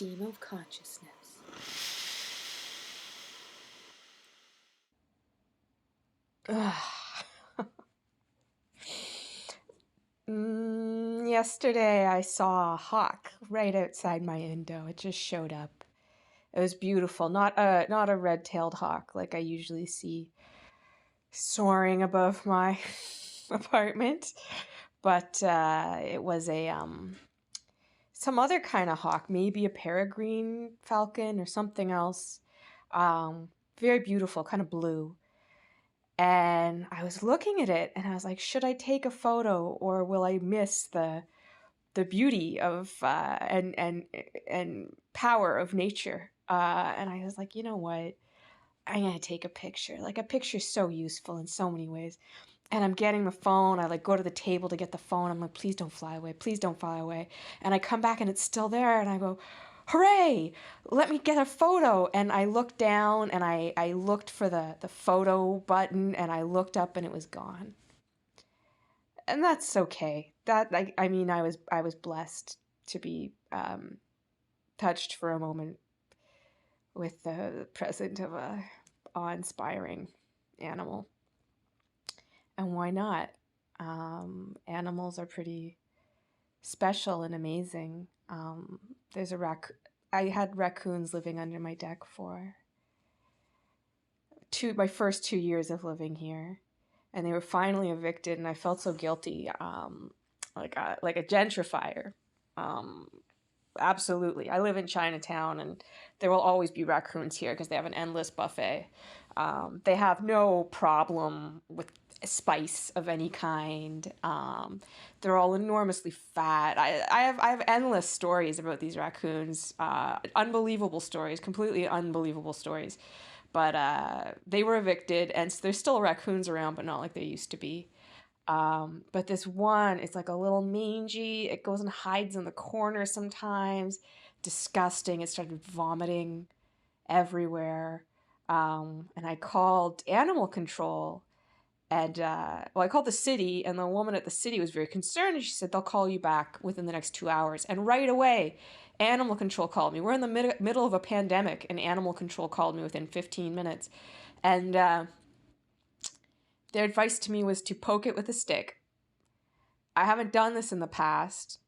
stream of consciousness. Yesterday I saw a hawk right outside my window. It just showed up. It was beautiful. Not a red-tailed hawk like I usually see soaring above my apartment, but it was a some other kind of hawk, maybe a peregrine falcon or something else. Very beautiful, kind of blue. And I was looking at it and I was like, should I take a photo or will I miss the beauty of and power of nature? And I was like, you know what? I'm gonna take a picture. Like, a picture is so useful in so many ways. And I'm getting the phone. I like go to the table to get the phone. I'm like, please don't fly away. Please don't fly away. And I come back and it's still there. And I go, hooray, let me get a photo. And I looked down and I looked for the photo button and I looked up and it was gone. And that's okay. That, like, I mean, I was blessed to be touched for a moment with the presence of a awe-inspiring animal. And why not? Animals are pretty special and amazing. There's a I had raccoons living under my deck for my first 2 years of living here, and they were finally evicted, and I felt so guilty, like a gentrifier. Absolutely. I live in Chinatown, and there will always be raccoons here because they have an endless buffet. They have no problem with spice of any kind. They're all enormously fat. I have endless stories about these raccoons. Unbelievable stories, completely unbelievable stories. But they were evicted, and so there's still raccoons around, but not like they used to be. But this one, it's like a little mangy. It goes and hides in the corner sometimes. Disgusting. It started vomiting everywhere. And I called animal control. And, I called the city, and the woman at the city was very concerned. And she said, they'll call you back within the next 2 hours. And right away, animal control called me. We're in the middle of a pandemic, and animal control called me within 15 minutes. And, their advice to me was to poke it with a stick. I haven't done this in the past,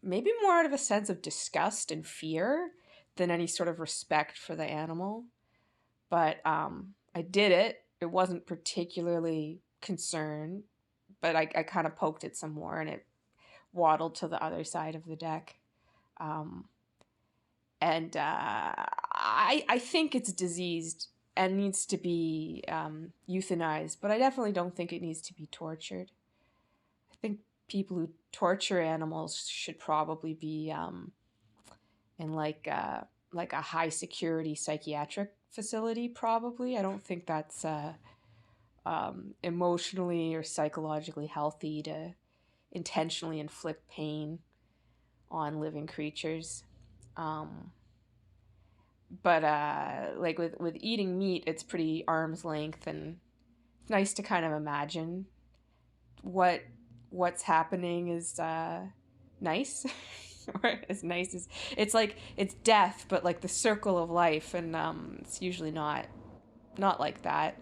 maybe more out of a sense of disgust and fear than any sort of respect for the animal. But I did it. It wasn't particularly concerned, but I kind of poked it some more, and it waddled to the other side of the deck. And I think it's diseased and needs to be euthanized, but I definitely don't think it needs to be tortured. I think people who torture animals should probably be in like a high security psychiatric facility, probably. I don't think that's emotionally or psychologically healthy to intentionally inflict pain on living creatures. But like with eating meat, it's pretty arm's length, and it's nice to kind of imagine what's happening is nice. Or as nice as it's like it's death, but like the circle of life, and it's usually not like that.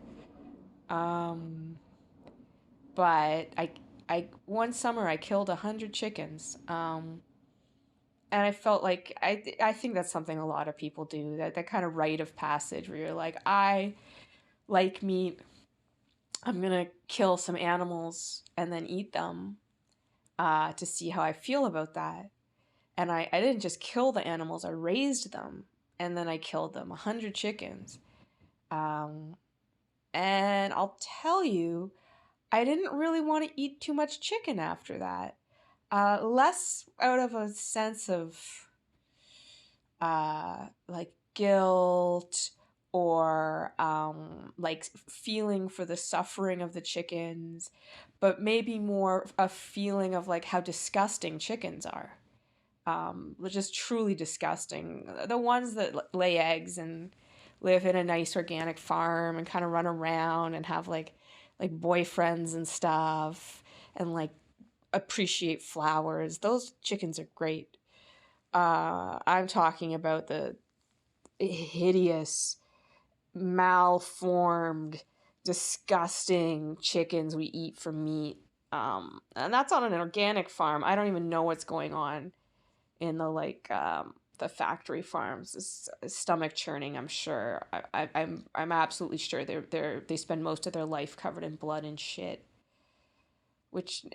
But I one summer I killed 100 chickens. And I felt like I think that's something a lot of people do, that kind of rite of passage where you're like, I like meat. I'm going to kill some animals and then eat them to see how I feel about that. And I didn't just kill the animals, I raised them, and then I killed them, 100 chickens. And I'll tell you, I didn't really want to eat too much chicken after that. Less out of a sense of like guilt or like feeling for the suffering of the chickens, but maybe more a feeling of like how disgusting chickens are. Just truly disgusting. The ones that lay eggs and live in a nice organic farm and kind of run around and have like boyfriends and stuff and like appreciate flowers. Those chickens are great. I'm talking about the hideous, malformed, disgusting chickens we eat for meat. And that's on an organic farm. I don't even know what's going on in the factory farms. It's stomach churning, I'm sure. I'm absolutely sure they spend most of their life covered in blood and shit, which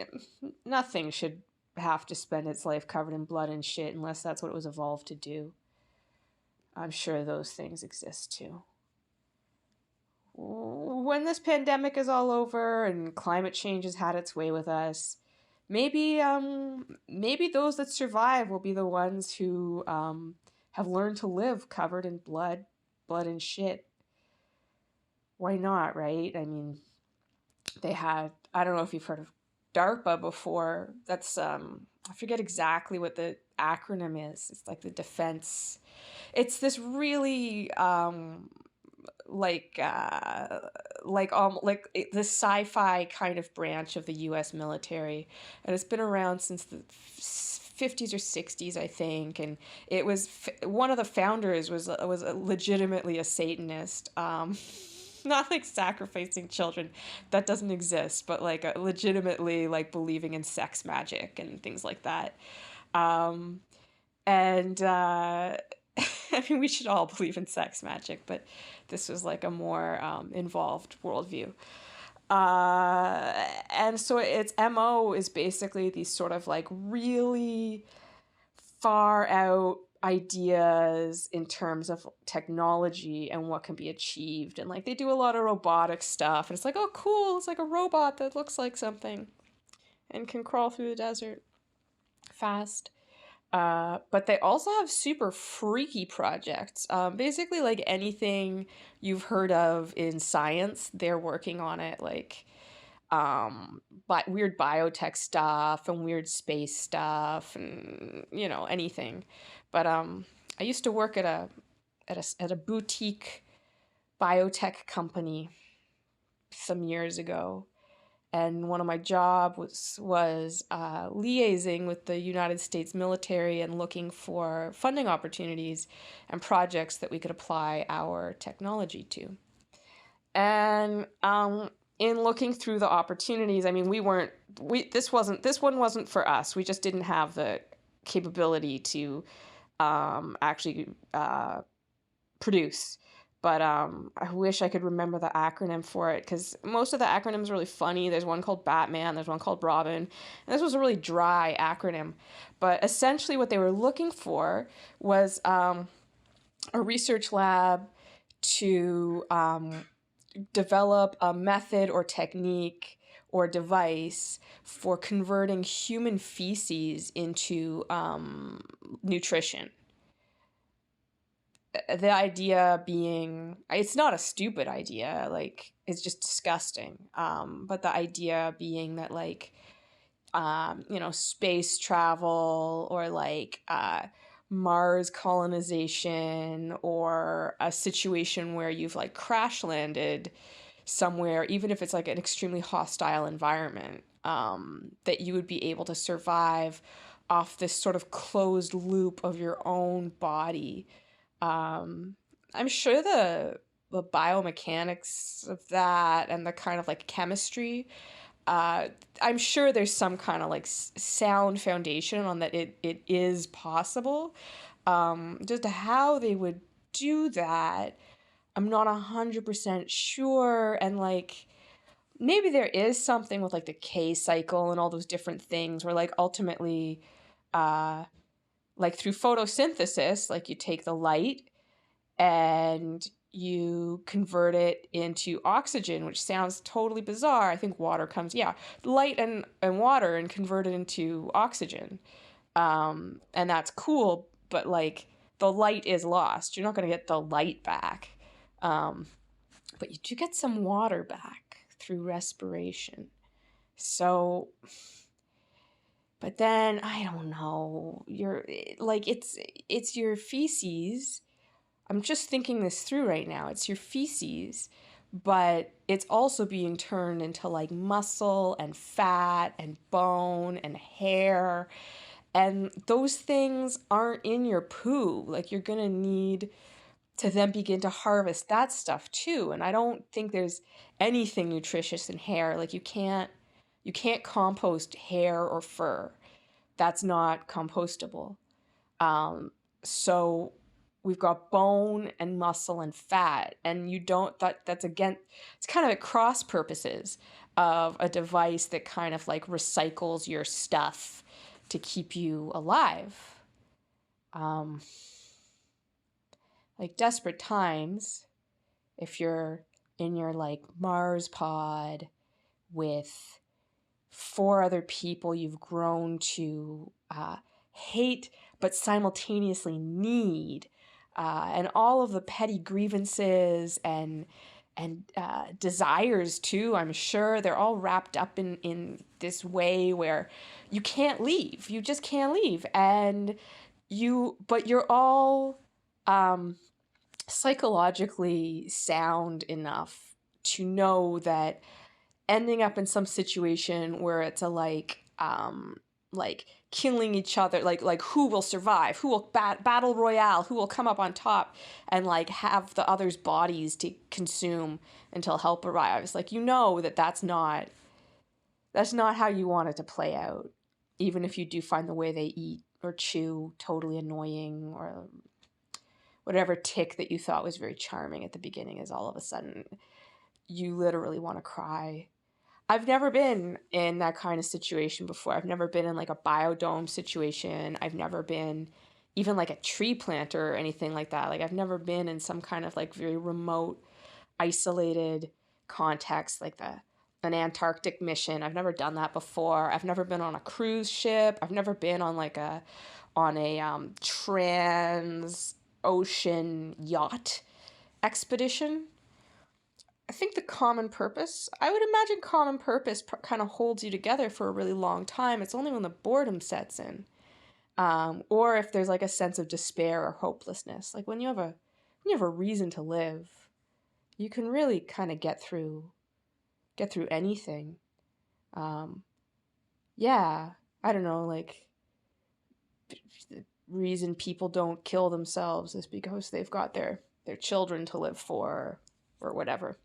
nothing should have to spend its life covered in blood and shit unless that's what it was evolved to do. I'm sure those things exist too. When this pandemic is all over and climate change has had its way with us, maybe those that survive will be the ones who have learned to live covered in blood and shit. Why not, right? I mean, I don't know if you've heard of DARPA before. That's I forget exactly what the acronym is. It's like the defense. It's this really like the sci-fi kind of branch of the U.S. military, and it's been around since the 50s or 60s, I think. And it was one of the founders was legitimately a Satanist. Not like sacrificing children, that doesn't exist, but like legitimately like believing in sex magic and things like that. And I mean, we should all believe in sex magic, but this was like a more involved worldview. And so its MO is basically these sort of like really far out ideas in terms of technology and what can be achieved. And like they do a lot of robotic stuff. And it's like, oh, cool. It's like a robot that looks like something and can crawl through the desert fast. But they also have super freaky projects. Basically, like anything you've heard of in science, they're working on it. Like, but weird biotech stuff and weird space stuff, and anything. But I used to work at a boutique biotech company some years ago, and one of my job was liaising with the United States military and looking for funding opportunities and projects that we could apply our technology to. And in looking through the opportunities, I mean, this one wasn't for us. We just didn't have the capability to actually produce. But I wish I could remember the acronym for it, because most of the acronyms are really funny. There's one called Batman, there's one called Robin, and this was a really dry acronym. But essentially what they were looking for was a research lab to develop a method or technique or device for converting human feces into nutrition. The idea being, it's not a stupid idea, like it's just disgusting, but the idea being that like space travel, or like Mars colonization, or a situation where you've like crash landed somewhere, even if it's like an extremely hostile environment, that you would be able to survive off this sort of closed loop of your own body. I'm sure the biomechanics of that and the kind of like chemistry, I'm sure there's some kind of like sound foundation on that it is possible. Just how they would do that, I'm not 100% sure. And like maybe there is something with like the K cycle and all those different things where like ultimately like through photosynthesis, like you take the light and you convert it into oxygen, which sounds totally bizarre. I think water comes, light and water, and convert it into oxygen. And that's cool, but like the light is lost. You're not going to get the light back. But you do get some water back through respiration. So, but then I don't know. You're like it's your feces. I'm just thinking this through right now. It's your feces, but it's also being turned into like muscle and fat and bone and hair. And those things aren't in your poo. Like, you're going to need to then begin to harvest that stuff too. And I don't think there's anything nutritious in hair. Like, you can't compost hair or fur. That's not compostable. So we've got bone and muscle and fat, and you don't, that's again, it's kind of at cross purposes of a device that kind of like recycles your stuff to keep you alive. Like desperate times, if you're in your like Mars pod with 4 other people you've grown to hate but simultaneously need, and all of the petty grievances and desires too, I'm sure they're all wrapped up in this way where you can't leave. You just can't leave. And but you're all psychologically sound enough to know that ending up in some situation where it's a like killing each other, like who will survive, who will battle royale, who will come up on top and like have the others' bodies to consume until help arrives. Like, that's not how you want it to play out, even if you do find the way they eat or chew totally annoying, or whatever tick that you thought was very charming at the beginning is all of a sudden you literally want to cry. I've never been in that kind of situation before. I've never been in like a biodome situation. I've never been even like a tree planter or anything like that. Like, I've never been in some kind of like very remote, isolated context like an Antarctic mission. I've never done that before. I've never been on a cruise ship. I've never been on a trans ocean yacht expedition. I think I would imagine common purpose kind of holds you together for a really long time. It's only when the boredom sets in, or if there's like a sense of despair or hopelessness. Like, when you have a reason to live, you can really kind of get through anything. Yeah, I don't know, like, the reason people don't kill themselves is because they've got their children to live for, or whatever.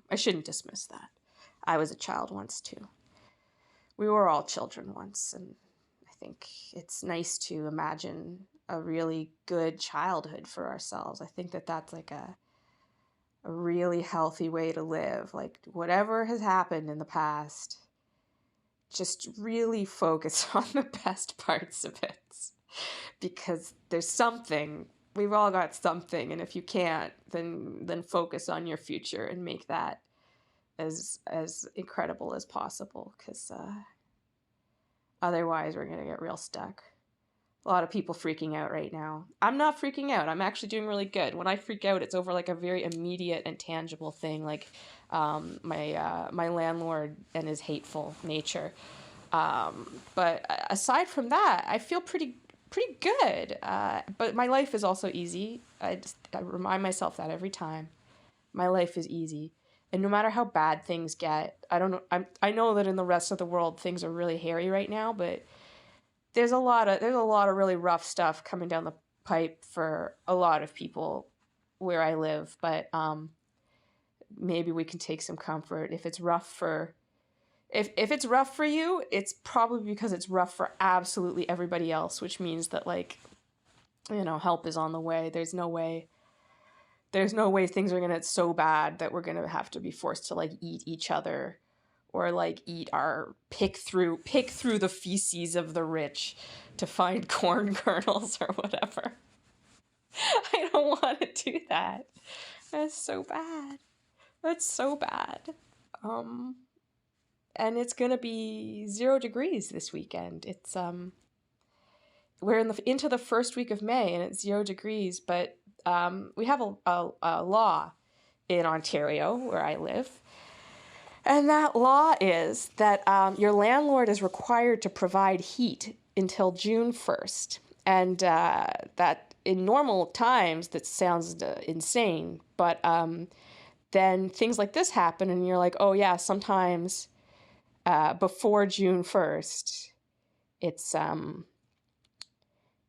I shouldn't dismiss that. I was a child once too. We were all children once, and I think it's nice to imagine a really good childhood for ourselves. I think that that's like a really healthy way to live. Like, whatever has happened in the past, just really focus on the best parts of it, because there's something. We've all got something, and if you can't, then focus on your future and make that as incredible as possible, because otherwise we're gonna get real stuck. A lot of people freaking out right now. I'm not freaking out. I'm actually doing really good. When I freak out, it's over like a very immediate and tangible thing, like my landlord and his hateful nature. But aside from that, I feel pretty good. But my life is also easy. I remind myself that every time. My life is easy. And no matter how bad things get, I don't know. I know that in the rest of the world things are really hairy right now, but there's a lot of really rough stuff coming down the pipe for a lot of people where I live. But maybe we can take some comfort. If it's rough for you, it's probably because it's rough for absolutely everybody else, which means that, like, help is on the way. There's no way things are going to get so bad that we're going to have to be forced to like eat each other, or like pick through the feces of the rich to find corn kernels or whatever. I don't want to do that. That's so bad. And it's gonna be 0 degrees this weekend. It's we're into the first week of May, and it's 0 degrees. But we have a law in Ontario where I live, and that law is that your landlord is required to provide heat until June 1st, and that in normal times that sounds insane, but then things like this happen, and you're like, oh yeah, sometimes. Before June 1st, It's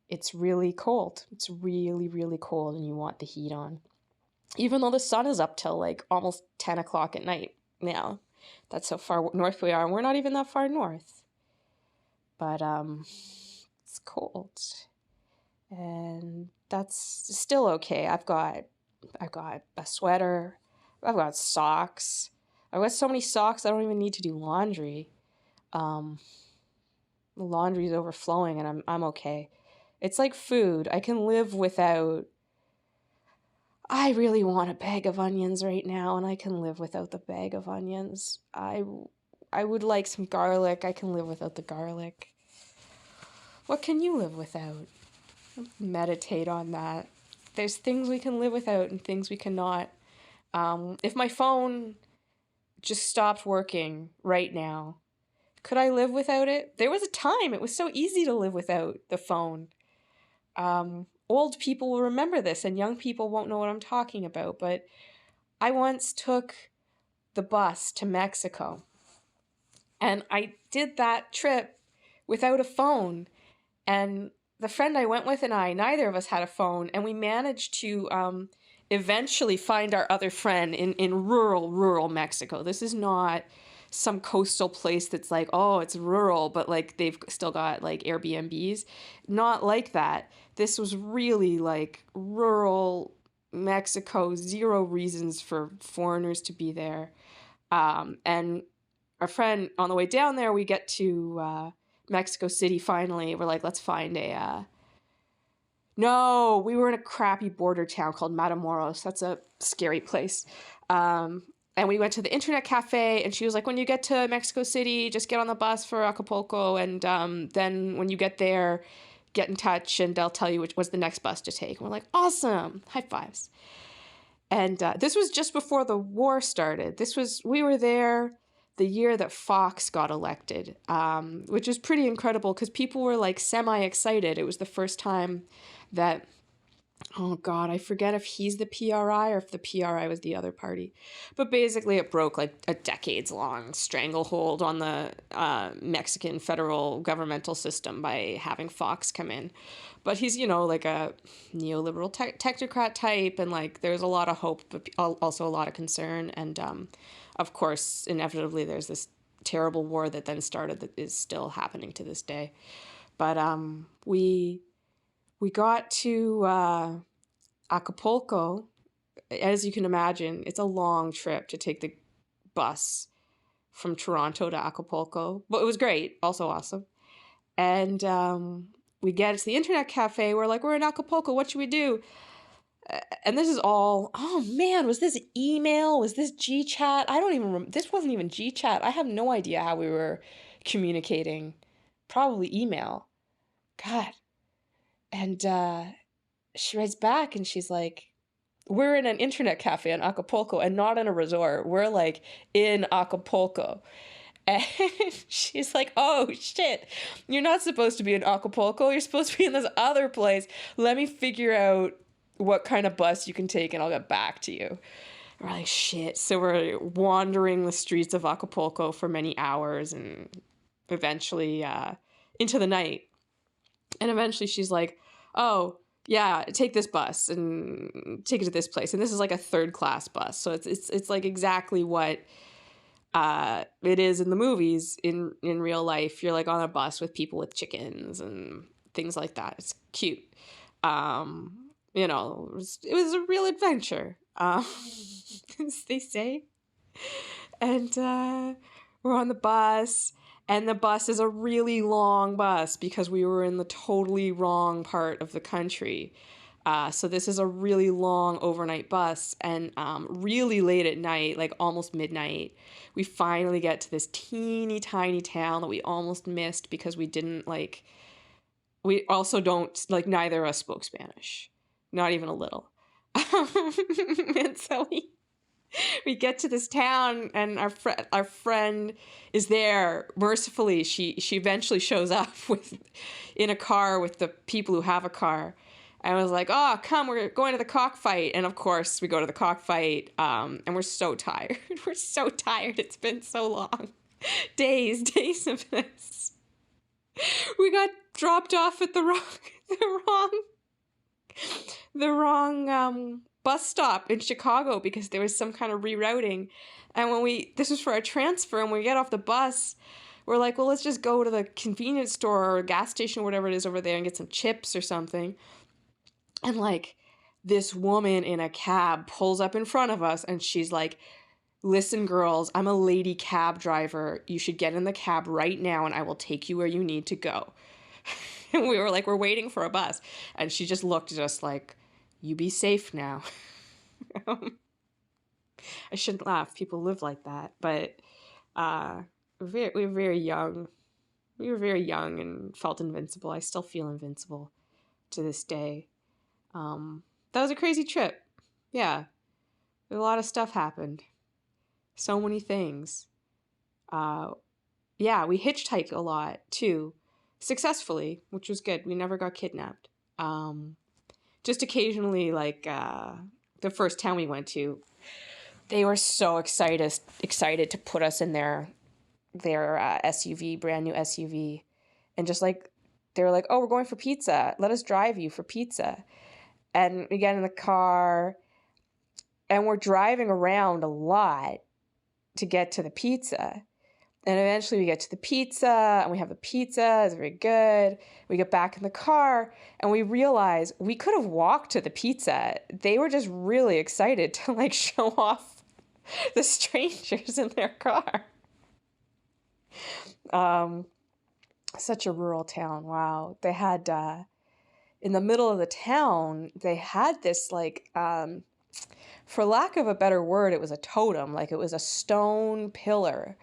it's really cold. It's really, really cold, and you want the heat on. Even though the sun is up till like almost 10 o'clock at night now. That's how far north we are, and we're not even that far north. But it's cold. And that's still okay. I've got a sweater. I've got socks. I've got so many socks I don't even need to do laundry. The laundry's overflowing, and I'm okay. It's like food. I can live without. I really want a bag of onions right now, and I can live without the bag of onions. I would like some garlic. I can live without the garlic. What can you live without? Meditate on that. There's things we can live without and things we cannot. If my phone just stopped working right now, could I live without it? There was a time it was so easy to live without the phone. Old people will remember this, and young people won't know what I'm talking about, but I once took the bus to Mexico, and I did that trip without a phone, and the friend I went with and I, neither of us had a phone, and we managed to eventually find our other friend in rural Mexico. This is not some coastal place that's like, oh, it's rural, but like they've still got like Airbnbs. Not like that. This was really like rural Mexico, zero reasons for foreigners to be there. And our friend, on the way down there, we get to Mexico City finally. We're like, let's find a... No, we were in a crappy border town called Matamoros. That's a scary place. And we went to the internet cafe, and she was like, when you get to Mexico City, just get on the bus for Acapulco, and then when you get there, get in touch, and they'll tell you what's the next bus to take. And we're like, awesome, high fives. And this was just before the war started. We were there the year that Fox got elected, which is pretty incredible because people were like semi-excited. It was the first time that, oh God, I forget if he's the PRI or if the PRI was the other party. But basically it broke like a decades-long stranglehold on the Mexican federal governmental system by having Fox come in. But he's, like a neoliberal technocrat type, and like there's a lot of hope, but also a lot of concern. And of course, inevitably, there's this terrible war that then started that is still happening to this day. But we got to Acapulco. As you can imagine, it's a long trip to take the bus from Toronto to Acapulco. But it was great, also awesome. And we get to the internet cafe. We're like, we're in Acapulco. What should we do? And this is all, oh man, was this email? Was this GChat? I don't even remember. This wasn't even GChat. I have no idea how we were communicating. Probably email. God. And she writes back and she's like, we're in an internet cafe in Acapulco and not in a resort. We're like in Acapulco. And she's like, oh shit, you're not supposed to be in Acapulco. You're supposed to be in this other place. Let me figure out what kind of bus you can take and I'll get back to you. And we're like, shit. So we're wandering the streets of Acapulco for many hours and eventually into the night. And eventually she's like, oh, yeah, take this bus and take it to this place. And this is like a third class bus. So it's like exactly what it is in the movies. In real life, you're like on a bus with people with chickens and things like that. It's cute. It was a real adventure, as they say. And we're on the bus, and the bus is a really long bus because we were in the totally wrong part of the country. So this is a really long overnight bus, and really late at night, like almost midnight, we finally get to this teeny tiny town that we almost missed because we also don't, like, neither of us spoke Spanish. Not even a little. And so we get to this town, and our friend is there. Mercifully, she eventually shows up in a car with the people who have a car. And I was like, oh, come, we're going to the cockfight. And of course, we go to the cockfight, and we're so tired. We're so tired. It's been so long. Days of this. We got dropped off at the wrong bus stop in Chicago because there was some kind of rerouting. And this was for our transfer, and when we get off the bus, we're like, well, let's just go to the convenience store or gas station or whatever it is over there and get some chips or something. And like, this woman in a cab pulls up in front of us, and she's like, listen, girls, I'm a lady cab driver. You should get in the cab right now, and I will take you where you need to go. And we were like, we're waiting for a bus. And she just looked at us like, you be safe now. I shouldn't laugh. People live like that. But we were very young. We were very young and felt invincible. I still feel invincible to this day. That was a crazy trip. Yeah. A lot of stuff happened. So many things. Yeah, we hitchhiked a lot too. Successfully, which was good. We never got kidnapped. Just occasionally, like the first town we went to, they were so excited to put us in their SUV, brand new SUV, and just like they were like, "Oh, we're going for pizza. Let us drive you for pizza." And we get in the car, and we're driving around a lot to get to the pizza. And eventually we get to the pizza, and we have the pizza. It's very good. We get back in the car, and we realize we could have walked to the pizza. They were just really excited to like show off the strangers in their car. Such a rural town. Wow. They had, in the middle of the town, they had this like, for lack of a better word, it was a totem. Like it was a stone pillar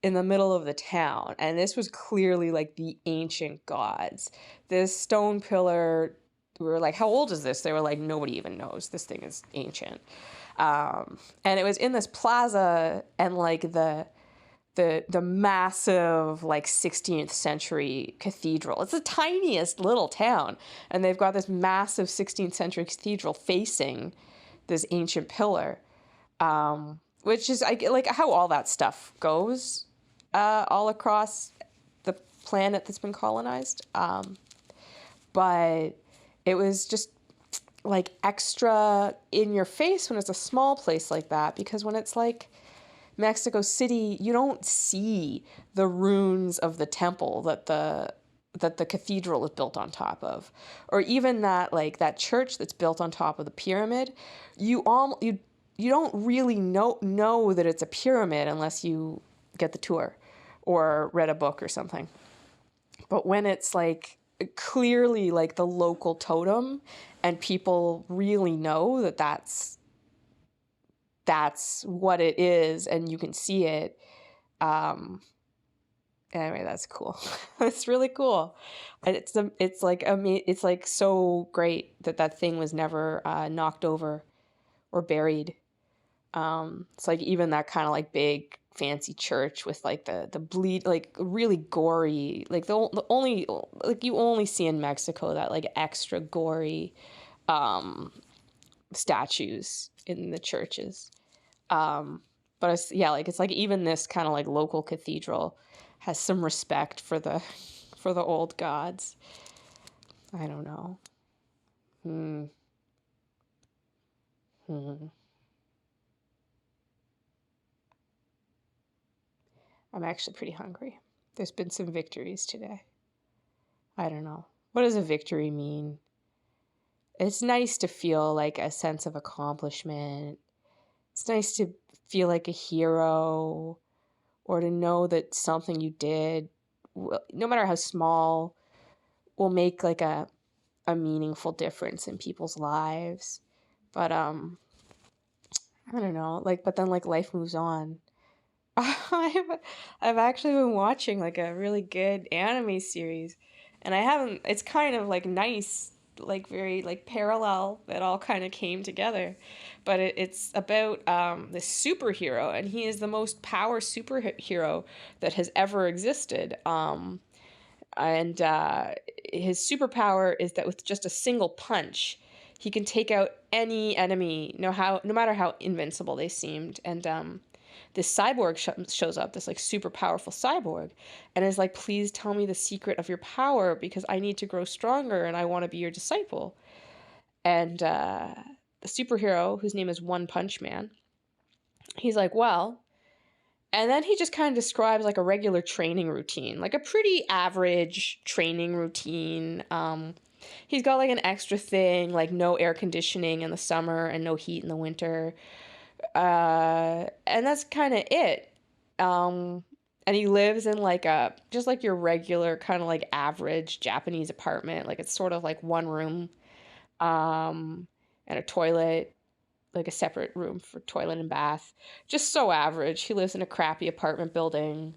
in the middle of the town. And this was clearly like the ancient gods. This stone pillar, we were like, how old is this? They were like, nobody even knows. This thing is ancient. And it was in this plaza, and like the massive like 16th century cathedral. It's the tiniest little town. And they've got this massive 16th century cathedral facing this ancient pillar, which is like how all that stuff goes all across the planet that's been colonized. But it was just like extra in your face when it's a small place like that, because when it's like Mexico City, you don't see the ruins of the temple that the cathedral is built on top of, or even that like that church that's built on top of the pyramid. You don't really know that it's a pyramid unless you get the tour or read a book or something. But when it's like clearly like the local totem, and people really know that that's what it is, and you can see it. Anyway, that's cool. It's really cool. It's like so great that thing was never knocked over or buried. It's like even that kind of like big fancy church with like the bleed, like really gory, like the only like you only see in Mexico, that like extra gory statues in the churches. But it's like even this kind of like local cathedral has some respect for the old gods. I don't know. I'm actually pretty hungry. There's been some victories today. I don't know. What does a victory mean? It's nice to feel like a sense of accomplishment. It's nice to feel like a hero, or to know that something you did, no matter how small, will make like a meaningful difference in people's lives. But I don't know, like, but then like life moves on. I've actually been watching like a really good anime series, and it's kind of like nice, like very like parallel, that all kind of came together. But it's about this superhero, and he is the most power superhero that has ever existed. And his superpower is that with just a single punch, he can take out any enemy, no matter how invincible they seemed. And this cyborg shows up, this like super powerful cyborg, and is like, please tell me the secret of your power because I need to grow stronger and I want to be your disciple. And the superhero, whose name is One Punch Man, he's like, well, and then he just kind of describes like a regular training routine, like a pretty average training routine. He's got like an extra thing, like no air conditioning in the summer and no heat in the winter. And that's kind of it. And he lives in like just like your regular kind of like average Japanese apartment. Like it's sort of like one room, and a toilet, like a separate room for toilet and bath. Just so average. He lives in a crappy apartment building.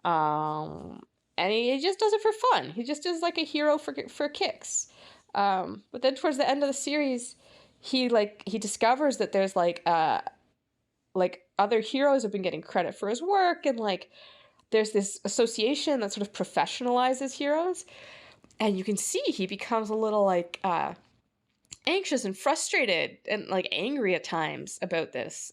And he just does it for fun. He just is like a hero for kicks. But then towards the end of the series, he discovers that there's like other heroes have been getting credit for his work, and like there's this association that sort of professionalizes heroes, and you can see he becomes a little like anxious and frustrated and like angry at times about this.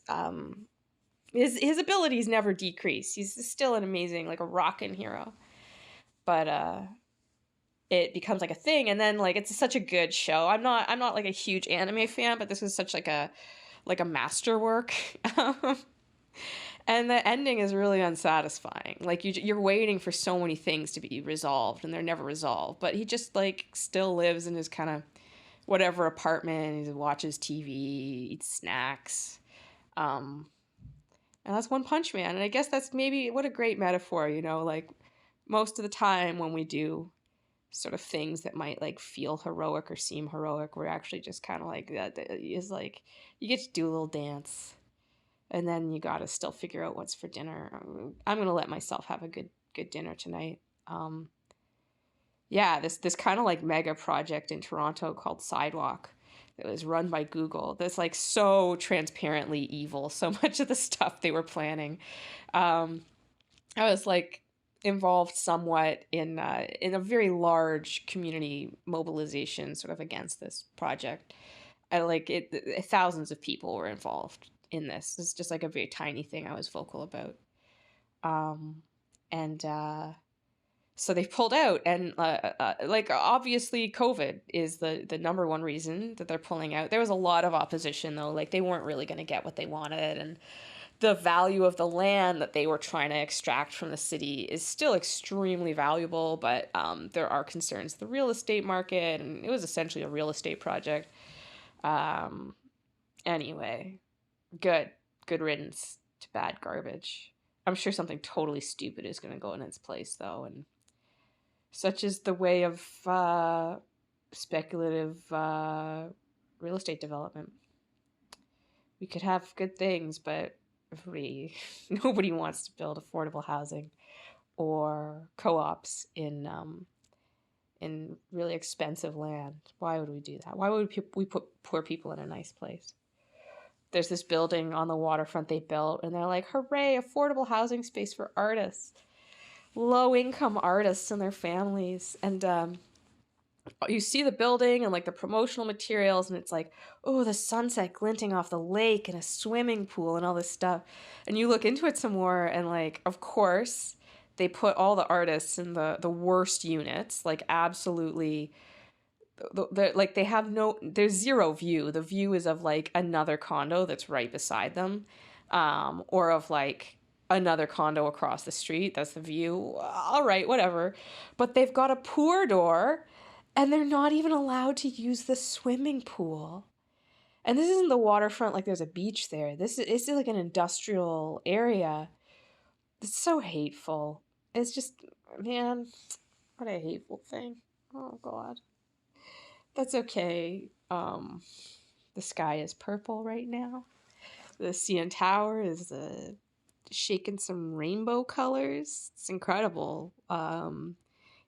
His abilities never decrease. He's still an amazing, like a rockin' hero, but it becomes like a thing, and then like it's such a good show. I'm not like a huge anime fan, but this is such like a masterwork. And the ending is really unsatisfying. Like you're waiting for so many things to be resolved, and they're never resolved. But he just like still lives in his kind of whatever apartment. He watches TV, eats snacks, and that's One Punch Man. And I guess that's maybe what a great metaphor. Like most of the time when we do sort of things that might like feel heroic or seem heroic, we're actually just kind of like that is like you get to do a little dance. And then you got to still figure out what's for dinner. I'm going to let myself have a good dinner tonight. This kind of like mega project in Toronto called Sidewalk that was run by Google. That's like so transparently evil. So much of the stuff they were planning. I was like involved somewhat in a very large community mobilization sort of against this project. Thousands of people were involved in this. It's just like a very tiny thing I was vocal about. So they pulled out, and like obviously COVID is the number one reason that they're pulling out. There was a lot of opposition though, like they weren't really going to get what they wanted, and the value of the land that they were trying to extract from the city is still extremely valuable, but there are concerns the real estate market, and it was essentially a real estate project. Anyway, good riddance to bad garbage. I'm sure something totally stupid is going to go in its place, though, and such is the way of speculative real estate development. We could have good things, but nobody wants to build affordable housing or co-ops in really expensive land. Why would we do that? Why would we put poor people in a nice place? There's this building on the waterfront they built, and they're like, hooray, affordable housing space for artists, low-income artists and their families. And you see the building and like the promotional materials, and it's like, oh, the sunset glinting off the lake and a swimming pool and all this stuff. And you look into it some more, and like, of course, they put all the artists in the worst units, like absolutely... like they have there's zero view. The view is of like another condo that's right beside them, or of like another condo across the street. That's the view. All right, whatever. But they've got a pour door, and they're not even allowed to use the swimming pool. And this isn't the waterfront, like there's a beach there. This is like an industrial area. It's so hateful. It's just, man, what a hateful thing. Oh God. That's okay. The sky is purple right now. The CN Tower is shaking some rainbow colors. It's incredible.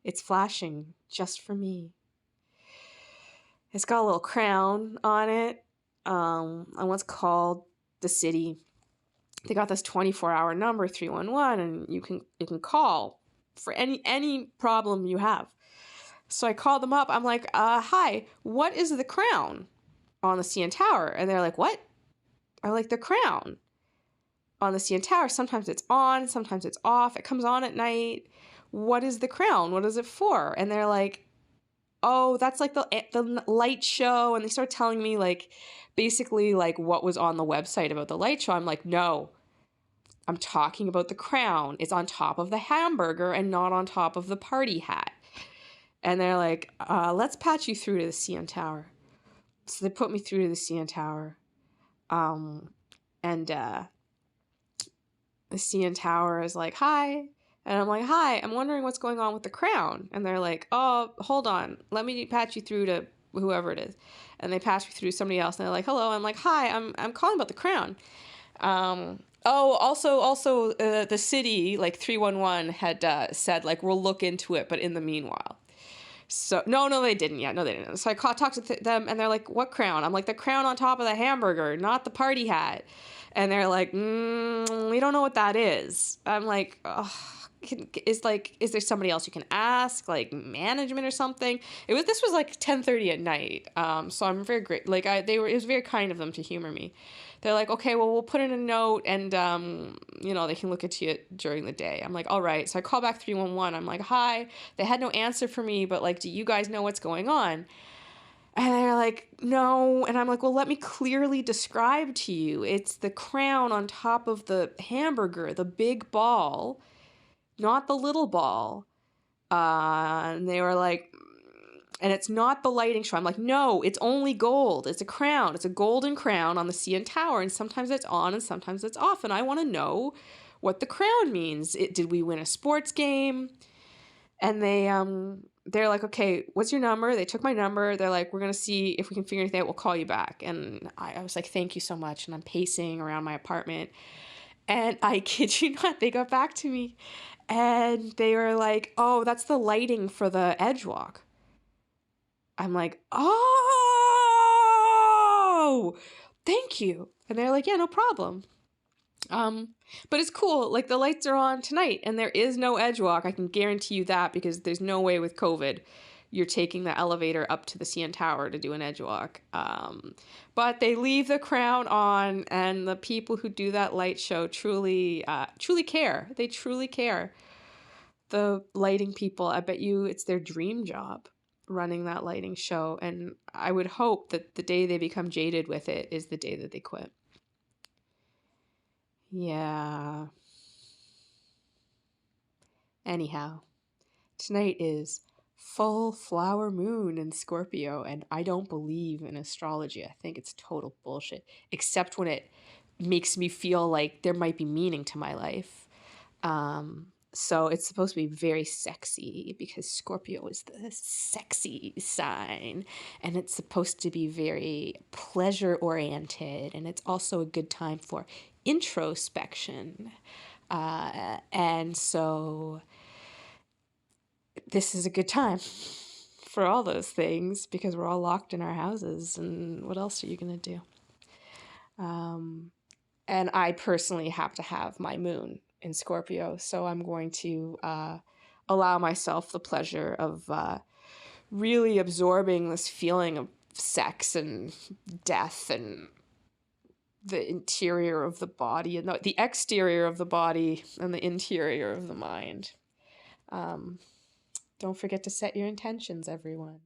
It's flashing just for me. It's got a little crown on it. I once called the city. They got this 24-hour number, 311, and you can call for any problem you have. So I called them up. I'm like, hi, what is the crown on the CN Tower? And they're like, what? I'm like, the crown. on the CN Tower. Sometimes it's on, sometimes it's off. It comes on at night. What is the crown? What is it for? And they're like, oh, that's like the light show. And they start telling me like basically like what was on the website about the light show. I'm like, no, I'm talking about the crown. It's on top of the hamburger and not on top of the party hat. And they're like, let's patch you through to the CN Tower. So they put me through to the CN Tower. And the CN Tower is like, hi. And I'm like, hi, I'm wondering what's going on with the crown. And they're like, oh, hold on. Let me patch you through to whoever it is. And they patch me through to somebody else. And they're like, hello. I'm like, hi, I'm calling about the crown. Also, the city, like 311 had said, like, we'll look into it, but in the meanwhile. So, no, they didn't yet. No, they didn't. So I talked to them, and they're like, what crown? I'm like, the crown on top of the hamburger, not the party hat. And they're like, we don't know what that is. I'm like, oh, is there somebody else you can ask, like management or something? This was like 10:30 at night. So I'm very great. Like it was very kind of them to humor me. They're like, okay, well, we'll put in a note and, they can look into it during the day. I'm like, all right. So I call back 311. I'm like, hi. They had no answer for me, but like, do you guys know what's going on? And they're like, no. And I'm like, well, let me clearly describe to you. It's the crown on top of the hamburger, the big ball, not the little ball. And they were like, and it's not the lighting show. I'm like, no, it's only gold. It's a crown. It's a golden crown on the CN Tower. And sometimes it's on and sometimes it's off. And I want to know what the crown means. Did we win a sports game? And they're like, okay, what's your number? They took my number. They're like, we're going to see if we can figure anything out. We'll call you back. And I was like, thank you so much. And I'm pacing around my apartment. And I kid you not, they got back to me. And they were like, oh, that's the lighting for the edge walk. I'm like, oh, thank you. And they're like, yeah, no problem. But it's cool. Like the lights are on tonight and there is no edge walk. I can guarantee you that because there's no way with COVID you're taking the elevator up to the CN Tower to do an edge walk. But they leave the crown on, and the people who do that light show truly care. They truly care. The lighting people, I bet you it's their dream job running that lighting show. And I would hope that the day they become jaded with it is the day that they quit. Yeah. Anyhow, tonight is full flower moon in Scorpio, and I don't believe in astrology. I think it's total bullshit, except when it makes me feel like there might be meaning to my life. So it's supposed to be very sexy because Scorpio is the sexy sign, and it's supposed to be very pleasure oriented, and it's also a good time for introspection. And so this is a good time for all those things because we're all locked in our houses, and what else are you going to do? And I personally have to have my moon in Scorpio, so I'm going to allow myself the pleasure of really absorbing this feeling of sex and death and the interior of the body and the exterior of the body and the interior of the mind. Don't forget to set your intentions, everyone.